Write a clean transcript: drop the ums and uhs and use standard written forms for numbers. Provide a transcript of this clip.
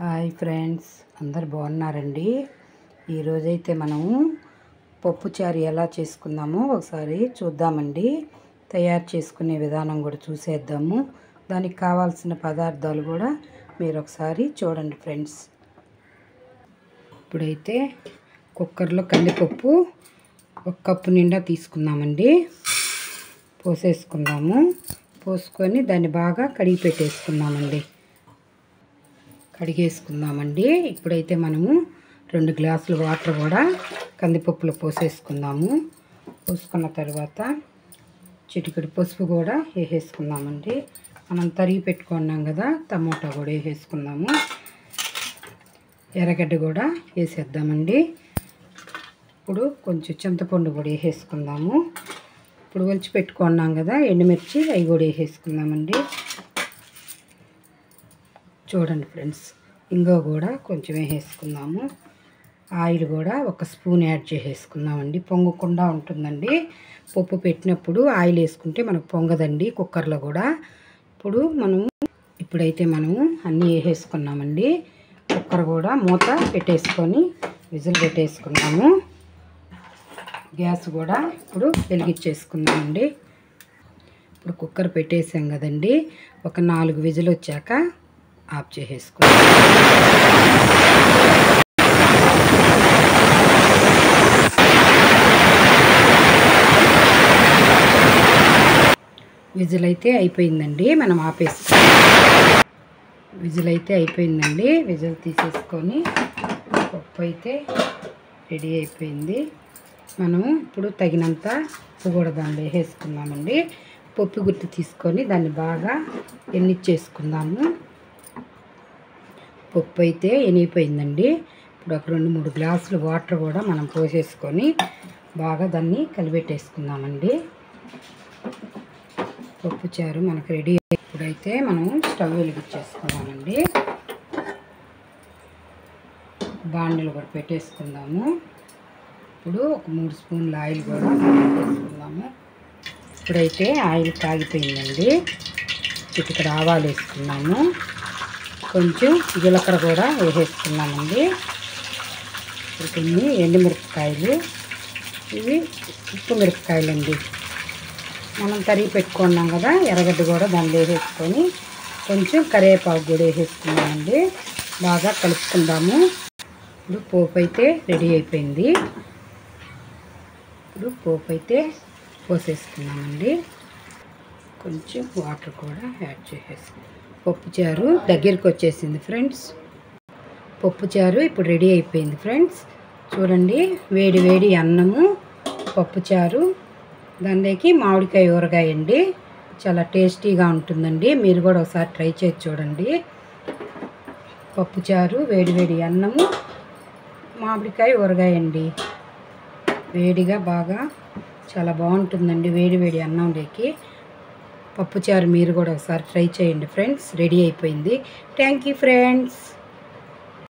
Hi friends, అందరు బాగున్నారండి. ఈరోజైతే మనము పప్పుచారు ఎలా చేసుకుందామో ఒకసారి చూద్దామండి. తయారు చేసుకునే విధానం కూడా చూసేద్దాము. దానికి కావాల్సిన పదార్థాలు కూడా మీరు ఒకసారి చూడండి ఫ్రెండ్స్. ఇప్పుడైతే కుక్కర్లో కందిపప్పు 1 కప్పు నిండా తీసుకుందామండి. పోసుకొని దాన్ని బాగా కడిగి పెట్టేసుకుందామండి. కడిగేసుకుందామండి. ఇప్పుడైతే మనము 2 గ్లాసుల వాటర్ కూడా కందిపప్పులో పోసేసుకుందాము. పోసుకున్న తర్వాత చిటికెడు పసుపు కూడా వేసేసుకుందామండి. మనం తరిగి పెట్టుకున్నాం కదా, టమోటా కూడా వేసేసుకుందాము. ఎర్రగడ్డ కూడా వేసేద్దామండి. ఇప్పుడు కొంచెం చింతపండు కూడా వేసేసుకుందాము. ఇప్పుడు ఒలిచి పెట్టుకున్నాం కదా ఎండుమిర్చి, అవి కూడా వేసేసుకుందామండి. చూడండి ఫ్రెండ్స్, ఇంగో కూడా కొంచెం వేసేసుకుందాము. ఆయిల్ కూడా 1 స్పూన్ యాడ్ చేసేసుకుందామండి. పొంగకుండా ఉంటుందండి. పప్పు పెట్టినప్పుడు ఆయిల్ వేసుకుంటే మనకు పొంగదండి కుక్కర్లో కూడా. ఇప్పుడైతే మనము అన్నీ వేసేసుకున్నామండి. కుక్కర్ కూడా మూత పెట్టేసుకొని విజిల్ పెట్టేసుకున్నాము. గ్యాస్ కూడా ఇప్పుడు వెలిగించేసుకుందామండి. ఇప్పుడు కుక్కర్ పెట్టేసాం కదండి. ఒక 4 విజిల్ వచ్చాక ఆఫ్ చేసేసుకుందాం. విజిల్ అయితే అయిపోయిందండి. మనం ఆపేసుకుందాం. విజిల్ అయితే అయిపోయిందండి. విజిల్ తీసేసుకొని పప్పు అయితే రెడీ అయిపోయింది. మనము ఇప్పుడు తగినంత ఉప్పు కూడా దానిలో వేసేసుకుందామండి. పప్పు గుత్తి తీసుకొని దాన్ని బాగా ఎన్నిచ్చేసుకుందాము. పప్పు అయితే ఎనిగిపోయిందండి. ఇప్పుడు ఒక 2-3 గ్లాసులు వాటర్ కూడా మనం పోసేసుకొని బాగా దాన్ని కలిపెట్టేసుకుందామండి. పప్పు చారు మనకు రెడీ. ఇప్పుడైతే మనం స్టవ్ వెలిగించేసుకుందామండి. బాండీలు కూడా పెట్టేసుకుందాము. ఇప్పుడు ఒక 3 స్పూన్ల ఆయిల్ కూడా పెట్టేసుకుందాము. ఇప్పుడైతే ఆయిల్ కాగిపోయిందండి. చిటికెడు ఆవాలు వేసుకున్నాము. కొంచెం జీలకర్ర కూడా వేసేసుకున్నామండి. కొన్ని ఎండుమిరపకాయలు, ఇవి ఉప్పు మిరపకాయలండి. మనం తరిగి పెట్టుకున్నాం కదా, ఎర్రగడ్డ కూడా దాన్ని వేసేసుకొని కొంచెం కరివేపాకు కూడా వేసేసుకున్నామండి. బాగా కలుపుకుందాము. ఇప్పుడు పోపు అయితే రెడీ అయిపోయింది. ఇప్పుడు పోపు అయితే పోసేసుకున్నామండి. కొంచెం వాటర్ కూడా యాడ్ చేసేసుకున్నాం. పప్పుచారు దగ్గరికి వచ్చేసింది ఫ్రెండ్స్. పప్పుచారు ఇప్పుడు రెడీ అయిపోయింది ఫ్రెండ్స్. చూడండి, వేడి వేడి అన్నము, పప్పుచారు, దానిలోకి మామిడికాయ ఊరగాయ అండి. చాలా టేస్టీగా ఉంటుందండి. మీరు కూడా ఒకసారి ట్రై చేసి చూడండి. పప్పుచారు, వేడి వేడి అన్నము, మామిడికాయ ఊరగాయ అండి. వేడిగా బాగా చాలా బాగుంటుందండి. వేడి వేడి అన్నంలోకి పప్పుచారు మీరు కూడా ఒకసారి ట్రై చేయండి ఫ్రెండ్స్. రెడీ అయిపోయింది. Thank you friends.